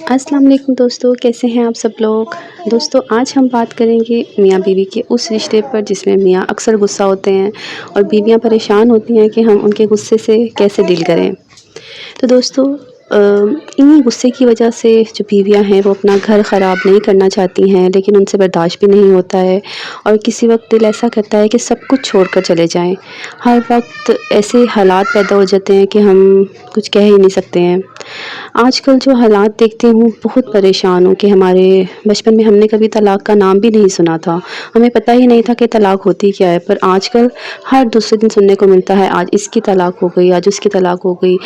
अस्सलाम वालेकुम दोस्तों, कैसे हैं आप सब लोग। दोस्तों आज हम बात करेंगे मियाँ बीवी के उस रिश्ते पर जिसमें मियाँ अक्सर गुस्सा होते हैं और बीवियाँ परेशान होती हैं कि हम उनके गुस्से से कैसे डील करें। तो दोस्तों इन्हीं गुस्से की वजह से जो बीवियां हैं वो अपना घर ख़राब नहीं करना चाहती हैं, लेकिन उनसे बर्दाश्त भी नहीं होता है और किसी वक्त दिल ऐसा करता है कि सब कुछ छोड़कर चले जाएं। हर वक्त ऐसे हालात पैदा हो जाते हैं कि हम कुछ कह ही नहीं सकते हैं। आजकल जो हालात देखती हूँ बहुत परेशान हूँ कि हमारे बचपन में हमने कभी तलाक़ का नाम भी नहीं सुना था। हमें पता ही नहीं था कि तलाक़ होती क्या है, पर आजकल हर दूसरे दिन सुनने को मिलता है, आज इसकी तलाक़ हो गई, आज उसकी तलाक़ हो गई।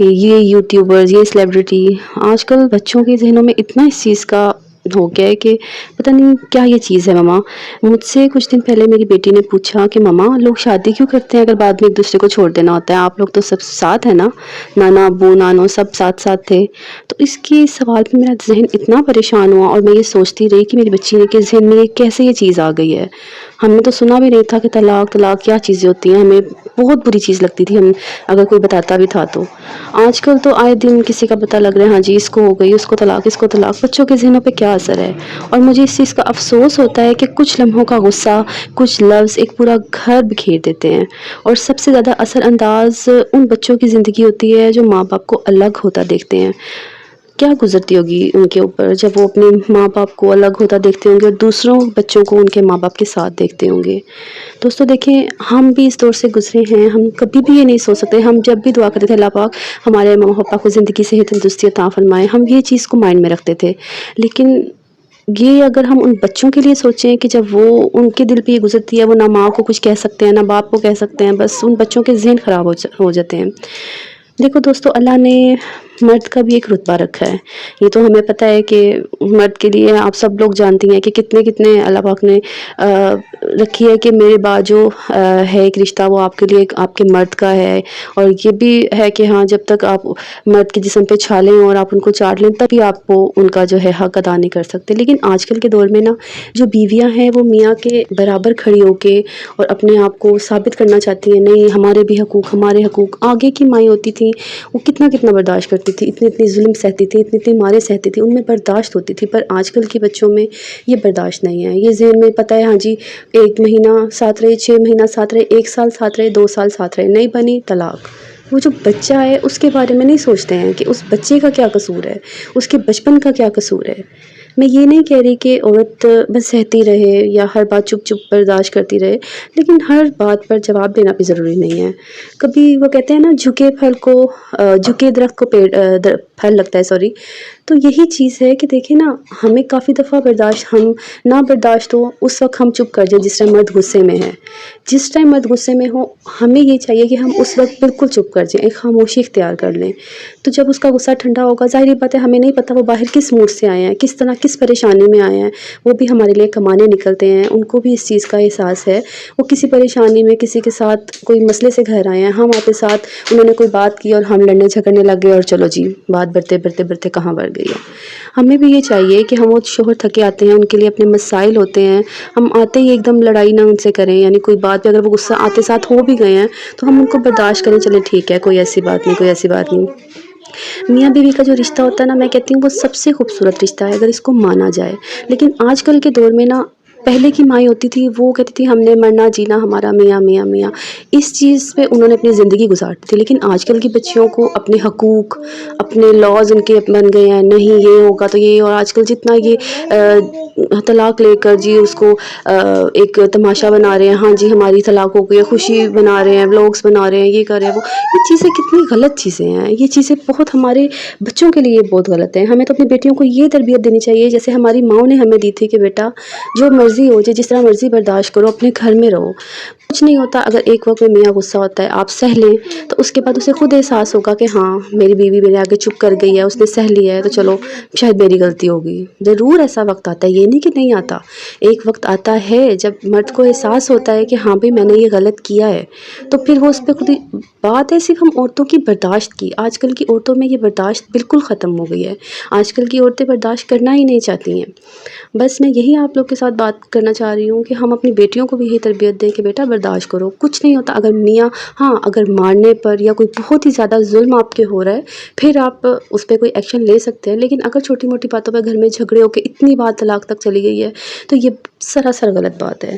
ये यूट्यूबर्स, ये सेलिब्रिटी, आजकल बच्चों के ज़हनों में इतना इस चीज़ का हो गया है कि पता नहीं क्या ये चीज़ है मम्मा। मुझसे कुछ दिन पहले मेरी बेटी ने पूछा कि मम्मा लोग शादी क्यों करते हैं अगर बाद में एक दूसरे को छोड़ देना होता है, आप लोग तो सब साथ हैं ना, नाना अब्बू नानो सब साथ साथ थे। तो इसके सवाल पे मेरा ज़हन इतना परेशान हुआ और मैं ये सोचती रही कि मेरी बच्ची के ज़हन में ये कैसे ये चीज़ आ गई है। हमने तो सुना भी नहीं था कि तलाक़ तलाक़ क्या चीज़ें होती हैं, हमें बहुत बुरी चीज़ लगती थी हम अगर कोई बताता भी था तो। आजकल तो आए दिन किसी का पता लग रहा है, हाँ जी इसको हो गई, उसको तलाक़, इसको तलाक़। बच्चों के ज़हनों पे क्या असर है। और मुझे इस चीज़ का अफ़सोस होता है कि कुछ लम्हों का गुस्सा, कुछ लफ्ज़ एक पूरा घर बिखेर देते हैं और सबसे ज़्यादा असरअंदाज़ उन बच्चों की ज़िंदगी होती है जो माँ बाप को अलग होता देखते हैं। क्या गुज़रती होगी उनके ऊपर जब वो अपने माँ बाप को अलग होता देखते होंगे और दूसरों बच्चों को उनके माँ बाप के साथ देखते होंगे। दोस्तों देखें, हम भी इस दौर से गुज़रे हैं, हम कभी भी ये नहीं सोच सकते। हम जब भी दुआ करते थे अल्लाह पाक हमारे मम्मा पापा को ज़िंदगी सेहत तंदुरुस्ती अता फ़रमाए, हम ये चीज़ को माइंड में रखते थे। लेकिन ये अगर हम उन बच्चों के लिए सोचें कि जब वो उनके दिल पे ये गुज़रती है, वो ना माँ को कुछ कह सकते हैं, ना बाप को कह सकते हैं, बस उन बच्चों के ज़हन ख़राब हो जाते हैं। देखो दोस्तों, अल्लाह ने मर्द का भी एक रुतबा रखा है। ये तो हमें पता है कि मर्द के लिए आप सब लोग जानती हैं कि कितने-कितने अल्लाह पाक ने रखी है कि मेरे बाद जो है एक रिश्ता वो आपके लिए आपके मर्द का है। और ये भी है कि हाँ, जब तक आप मर्द के जिस्म पे छालें और आप उनको चाट लें तभी आप वो उनका जो है हक अदा नहीं कर सकते। लेकिन आजकल के दौर में ना जो बीवियाँ हैं वो मियाँ के बराबर खड़ी होके और अपने आप को साबित करना चाहती हैं, नहीं हमारे भी हकूक़, हमारे हकूक़। आगे की माएँ होती थीं वो कितना-कितना बर्दाश्त करती थी, इतनी-इतनी ज़ुल्म सहती थी, इतनी-इतनी मारें सहती थी, उनमें बर्दाश्त होती थी। पर आजकल के बच्चों में ये बर्दाश्त नहीं है। ये ज़हन में पता है हाँ जी 1 महीना साथ रहे, 6 महीना साथ रहे, 1 साल साथ रहे, 2 साल साथ रहे, नहीं बनी तलाक़। वो जो बच्चा है उसके बारे में नहीं सोचते हैं कि उस बच्चे का क्या कसूर है, उसके बचपन का क्या कसूर है। मैं ये नहीं कह रही कि औरत बस सहती रहे या हर बात चुप-चुप बर्दाश्त करती रहे, लेकिन हर बात पर जवाब देना भी ज़रूरी नहीं है। कभी वो कहते हैं ना झुके दरख्त को फल लगता है, सॉरी। तो यही चीज़ है कि देखिए ना, हमें काफ़ी दफ़ा हम ना बर्दाश्त हो उस वक़्त हम चुप कर जाएँ जिस टाइम मर्द गुस्से में है। जिस टाइम मर्द गुस्से में हो हमें ये चाहिए कि हम उस वक़्त बिल्कुल चुप कर जाएँ, एक खामोशी इख्तियार कर लें। तो जब उसका गुस्सा ठंडा होगा, ज़ाहिर-सी बात है हमें नहीं पता वो बाहर किस मूड से आए हैं, किस तरह किस परेशानी में आए हैं। वो भी हमारे लिए कमाने निकलते हैं, उनको भी इस चीज़ का एहसास है। वो किसी परेशानी में किसी के साथ कोई मसले से घर आए हैं, हमारे साथ उन्होंने कोई बात की और हम लड़ने झगड़ने लग गए और चलो जी बात बढ़ते कहाँ बढ़ गई है। हमें भी ये चाहिए कि हम वो शौहर थके आते हैं, उनके लिए अपने मसाइल होते हैं, हम आते ही एकदम लड़ाई ना उनसे करें। यानी कोई बात पे अगर वो गुस्सा आते साथ हो भी गए हैं तो हम उनको बर्दाश्त करें, चलें ठीक है, कोई ऐसी बात नहीं, कोई ऐसी बात नहीं। मियाँ बीवी का जो रिश्ता होता है ना, मैं कहती हूँ वो सबसे खूबसूरत रिश्ता है अगर इसको माना जाए। लेकिन आजकल के दौर में ना, पहले की माएँ होती थी वो कहती थी हमने मरना जीना हमारा मियाँ मियाँ मियाँ, इस चीज़ पे उन्होंने अपनी ज़िंदगी गुजारती थी। लेकिन आजकल की बच्चियों को अपने हकूक़, अपने लॉज़ उनके बन गए हैं, नहीं ये होगा तो ये। और आजकल जितना ये तलाक़ लेकर जी उसको एक तमाशा बना रहे हैं, हाँ जी हमारी तलाक़ हो गई है, खुशी बना रहे हैं, व्लॉग्स बना रहे हैं, ये कर रहे हैं वो। ये चीज़ें कितनी गलत चीज़ें हैं, ये चीज़ें बहुत हमारे बच्चों के लिए बहुत गलत है। हमें तो अपनी बेटियों को ये तरबियत देनी चाहिए जैसे हमारी माँओं ने हमें दी थी कि बेटा जो मर्ज़ी हो जाए, जिस तरह मर्ज़ी बर्दाश्त करो, अपने घर में रहो, कुछ नहीं होता। अगर एक वक़्त में मियाँ गुस्सा होता है आप सह लें तो उसके बाद उसे खुद एहसास होगा कि हाँ मेरी बीवी मेरे आगे चुप कर गई है, उसने सह लिया है, तो चलो शायद मेरी गलती होगी। ज़रूर ऐसा वक़्त आता है, ये नहीं कि नहीं आता। एक वक़्त आता है जब मर्द को एहसास होता है कि हाँ भाई मैंने ये गलत किया है, तो फिर वो उस पे खुद ही। बात है सिर्फ हम औरतों की बर्दाश्त की। आजकल की औरतों में ये बर्दाश्त बिल्कुल ख़त्म हो गई है। आजकल की औरतें बर्दाश्त करना ही नहीं चाहती हैं। बस मैं यही आप लोग के साथ बात करना चाह रही हूँ कि हम अपनी बेटियों को भी यही तरबियत दें कि बेटा बर्दाश्त برداشت کرو، کچھ نہیں ہوتا اگر میاں، ہاں اگر مارنے پر یا کوئی بہت ہی زیادہ ظلم آپ کے ہو رہا ہے پھر آپ اس پہ کوئی ایکشن لے سکتے ہیں، لیکن اگر چھوٹی موٹی باتوں پہ گھر میں جھگڑے ہو کے اتنی بات طلاق تک چلی گئی ہے تو یہ سراسر غلط بات ہے۔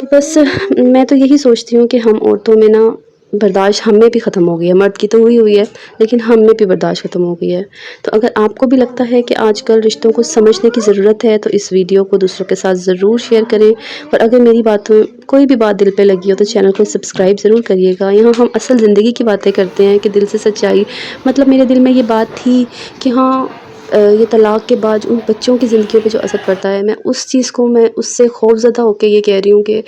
تو بس میں تو یہی سوچتی ہوں کہ ہم عورتوں میں نا برداشت ہم میں بھی ختم ہو گئی ہے، مرد کی تو ہوئی ہے لیکن ہم میں بھی برداشت ختم ہو گئی ہے۔ تو اگر آپ کو بھی لگتا ہے کہ آج کل رشتوں کو سمجھنے کی ضرورت ہے تو اس ویڈیو کو دوسروں کے ساتھ ضرور شیئر کریں، اور اگر میری باتوں کوئی بھی بات دل پہ لگی ہو تو چینل کو سبسکرائب ضرور کریے گا۔ یہاں ہم اصل زندگی کی باتیں کرتے ہیں کہ دل سے سچائی، مطلب میرے دل میں یہ بات تھی کہ ہاں یہ طلاق کے بعد ان بچوں کی زندگیوں پہ جو اثر پڑتا ہے، میں اس چیز کو، میں اس سے خوف زدہ ہو کے یہ کہہ رہی ہوں کہ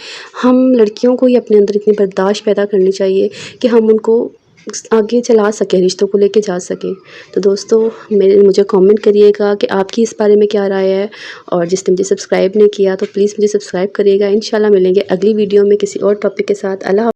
ہم لڑکیوں کو ہی اپنے اندر اتنی برداشت پیدا کرنی چاہیے کہ ہم ان کو آگے چلا سکیں، رشتوں کو لے کے جا سکیں۔ تو دوستو مجھے کامنٹ کریے گا کہ آپ کی اس بارے میں کیا رائے ہے، اور جس نے مجھے سبسکرائب نہیں کیا تو پلیز مجھے سبسکرائب کریے گا۔ انشاءاللہ ملیں گے اگلی ویڈیو میں کسی اور ٹاپک کے ساتھ۔ اللہ